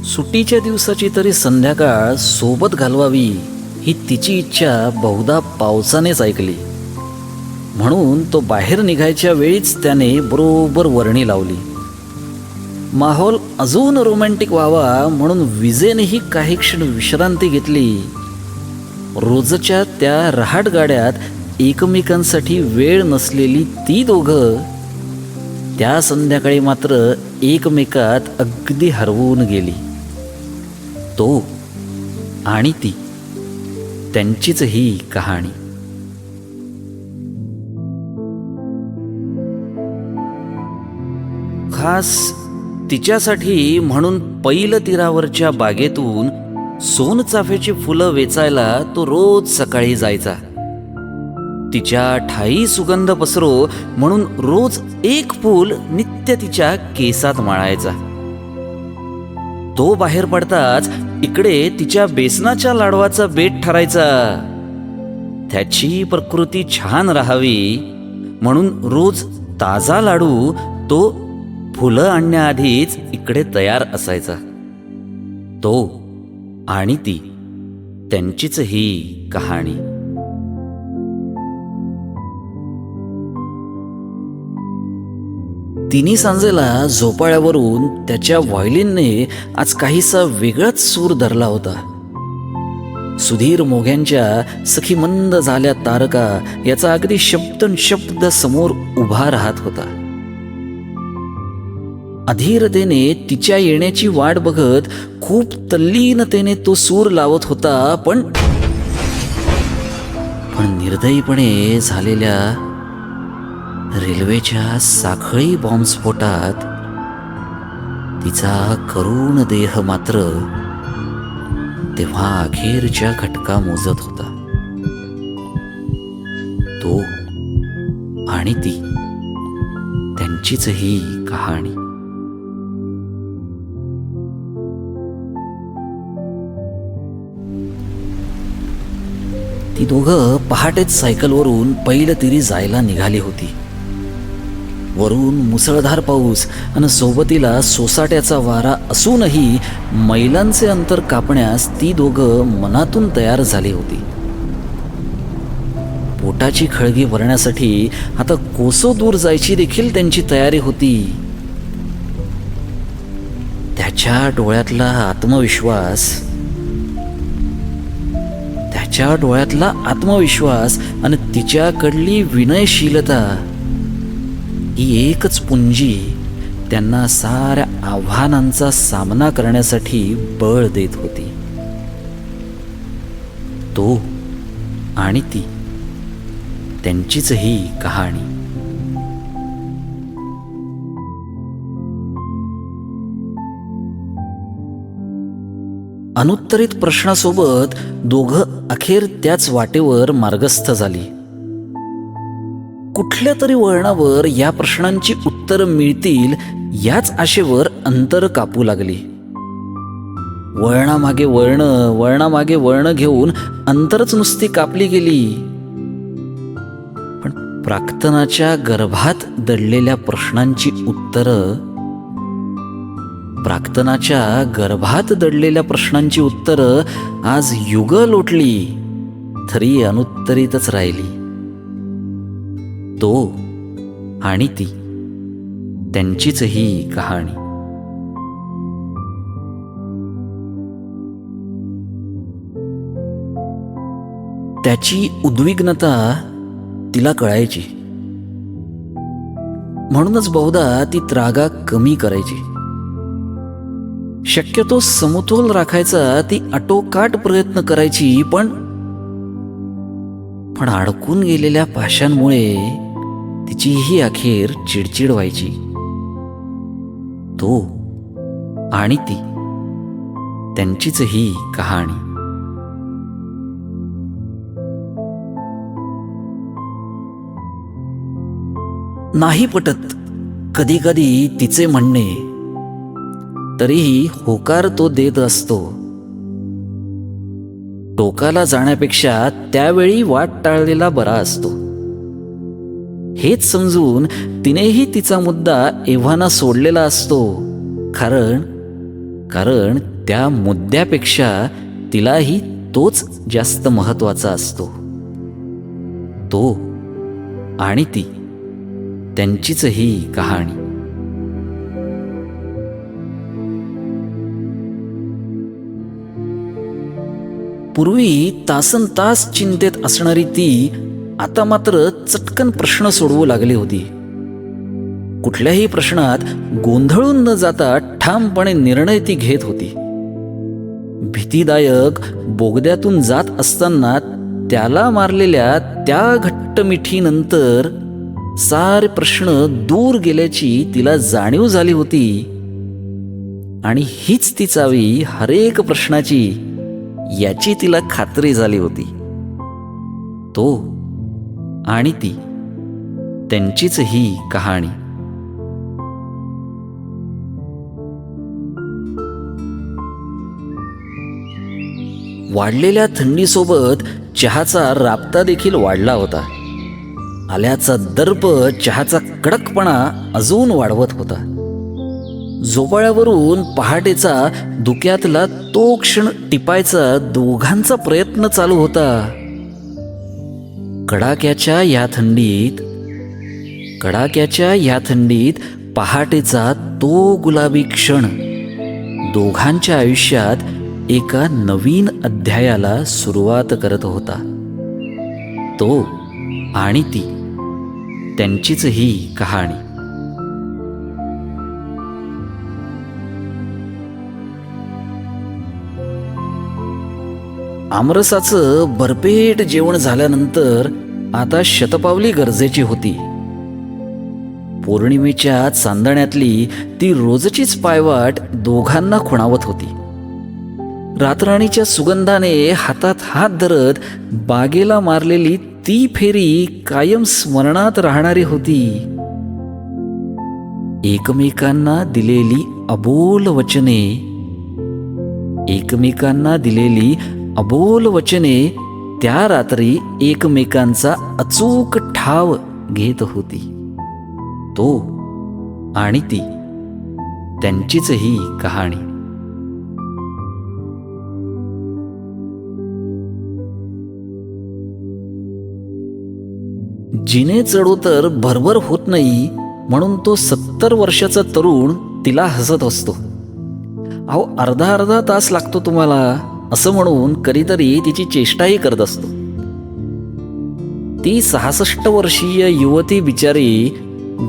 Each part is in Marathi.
सुट्टीच्या दिवसाची तरी संध्याकाळ सोबत घालवावी ही तिची इच्छा बहुधा पावसानेच ऐकली. म्हणून तो बाहेर निघायच्या वेळीच त्याने बरोबर वर्णी लावली. माहोल अजून रोमॅन्टिक व्हावा म्हणून विजेनेही काही क्षण विश्रांती घेतली. रोजच्या त्या रहाट गाड्यात एकमेकांसाठी वेळ नसलेली ती दोघं त्या संध्याकाळी मात्र एकमेकात अगदी हरवून गेली. तो आणि ती, त्यांचीच ही कहाणी. खास तिच्यासाठी म्हणून पैल तीरावरच्या बागेतून सोनचाफ्याची फुलं वेचायला तो रोज सकाळी जायचा. तिच्या ठायी सुगंध पसरो म्हणून रोज एक फूल नित्य तिच्या केसात माळायचा. तो बाहेर पडताच इकडे तिच्या बेसनाच्या लाडवाचा बेत ठरायचा. त्याची प्रकृती छान राहावी म्हणून रोज ताजा लाडू तो फुलं आणण्याआधीच इकडे तयार असायचा. तो आणि ती, त्यांचीच ही कहाणी. तिन्ही सांजेला झोपाळ्यावरून त्याच्या व्हायोलिनने आज काहीसा वेगळाच सूर धरला होता. सुधीर मोघ्यांच्या सखी मंद झाल्या तारका याचा अगदी शब्द समोर उभा राहत होता. अधीरतेने तिच्या येण्याची वाट बघत खूप तल्लीनतेने तो सूर लावत होता. पण निर्दयीपणे झालेल्या रेल्वेच्या साखळी बॉम्बस्फोटात तिचा करुण देह मात्र तेव्हा अखेरच्या घटका मोजत होता. तो आणि ती, त्यांचीच ही कहाणी. ती दोघं पहाटेच सायकलवरून पैलतीरी जायला निघाली होती. वरून मुसळधार पाऊस आणि सोबतीला सोसाट्याचा वारा असूनही मैलांचे अंतर कापण्यास ती दोघं मनातून तयार झाली होती. पोटाची खळगी भरण्यासाठी आता कोसो दूर जायची देखील त्यांची तयारी होती. त्याच्या डोळ्यातला आत्मविश्वास आणि तिच्याकडली विनयशीलता ही एकच पुंजी त्यांना साऱ्या आव्हानांचा सामना करण्यासाठी बळ देत होती. तो आणि ती, त्यांचीच ही कहाणी. अनुत्तरित प्रश्नासोबत दोघं अखेर त्याच वाटेवर मार्गस्थ झाली. कुठल्या तरी वळणावर या प्रश्नांची उत्तरं मिळतील याच आशेवर अंतर कापू लागली. वळणामागे वळणं घेऊन अंतरच नुसती कापली गेली. पण प्राक्तनाच्या गर्भात दडलेल्या प्रश्नांची उत्तरं आज युग लोटली तरी अनुत्तरितच राहिली. तो आणि ती, त्यांचीच ही कहाणी. त्याची उद्विग्नता तिला कळायची. म्हणूनच बहुधा ती त्रागा कमी करायची. शक्यतो समतोल राखायचा ती आटोकाट प्रयत्न करायची. पण अडकून गेलेल्या पाशांमुळे तिचीही अखेर चिडचिड व्हायची. तो आणि ती, त्यांचीच ही कहाणी. नाही पटत कधी कधी तिचे म्हणणे, तरीही होकार तो देत असतो. टोकाला जाण्यापेक्षा त्यावेळी वाट टाळलेला बरा असतो. हेच समजून तिनेही तिचा मुद्दा एव्हाना सोडलेला असतो. कारण त्या मुद्द्यापेक्षा तिलाही तोच जास्त महत्वाचा असतो. तो आणि ती, त्यांचीच ही कहाणी. पूर्वी तासनतास चिंतेत असणारी ती आता मात्र चटकन प्रश्न सोडवू लागली होती. कुठल्याही प्रश्नात गोंधळून न जाता ठामपणे निर्णय ती घेत होती. भीतीदायक बोगद्यातून जात असताना त्याला मारलेल्या त्या घट्ट मिठीनंतर सारे प्रश्न दूर गेल्याची तिला जाणीव झाली होती. आणि हीच ती चावी हरेक प्रश्नाची, याची तिला खात्री झाली होती. तो आणि ती, त्यांचीच ही कहाणी. वाढलेल्या थंडीसोबत चहाचा राबता देखील वाढला होता. आल्याचा दर्प चहाचा कडकपणा अजून वाढवत होता. झोपाळ्यावरून पहाटेचा धुक्यातला तो क्षण टिपायचा दोघांचा प्रयत्न चालू होता. कडाक्याच्या या थंडीत पहाटेचा तो गुलाबी क्षण दोघांच्या आयुष्यात एका नवीन अध्यायाला सुरुवात करत होता. तो आणि ती, त्यांचीच ही कहाणी. आमरसाचं भरपेट जेवण झाल्यानंतर आता शतपावली गरजेची होती. पौर्णिमेच्या चांदण्यातली ती रोजचीच पायवाट दोघांना खुणावत होती. रातराणीच्या सुगंधाने हातात हात धरत बागेला मारलेली ती फेरी कायम स्मरणात राहणारी होती. एकमेकांना दिलेली अबोल वचने त्या रात्री एकमेकांचा अचूक ठाव घेत होती. तो आणि ती, त्यांचीच ही कहाणी. जिने चढू तर भरभर होत नाही म्हणून तो 70 वर्षाचा तरुण तिला हसत असतो. अहो, अर्धा तास लागतो तुम्हाला, असं म्हणून कधीतरी तिची चेष्टाही करत असतो. ती 66 वर्षीय युवती बिचारी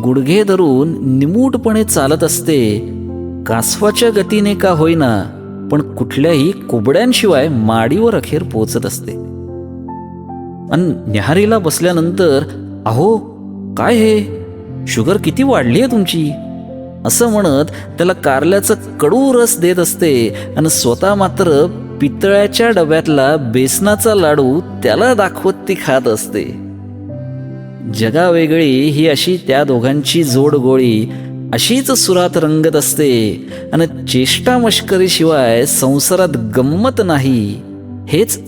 गुडघे धरून निमूटपणे चालत असते. कासवाच्या गतीने का होईना, पण कुठल्याही कुबड्यांशिवाय माडीवर अखेर पोचत असते. आणि न्याहारीला बसल्यानंतर, अहो काय हे, शुगर किती वाढली आहे तुमची, असं म्हणत त्याला कारल्याचं कडू रस देत असते आणि स्वतः मात्र पितळ्याच्या डब्यातला बेसनाचा लाडू त्याला दाखवत ती खात असते. जगावेगळी ही अशी त्या दोघांची जोडगोळी अशीच सुरात रंगत असते आणि चेष्टा मश्करीशिवाय संसारात गंमत नाही, हेच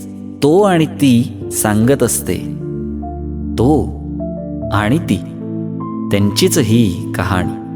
तो आणि ती सांगत असते. तो आणि ती, त्यांचीच ही कहाणी.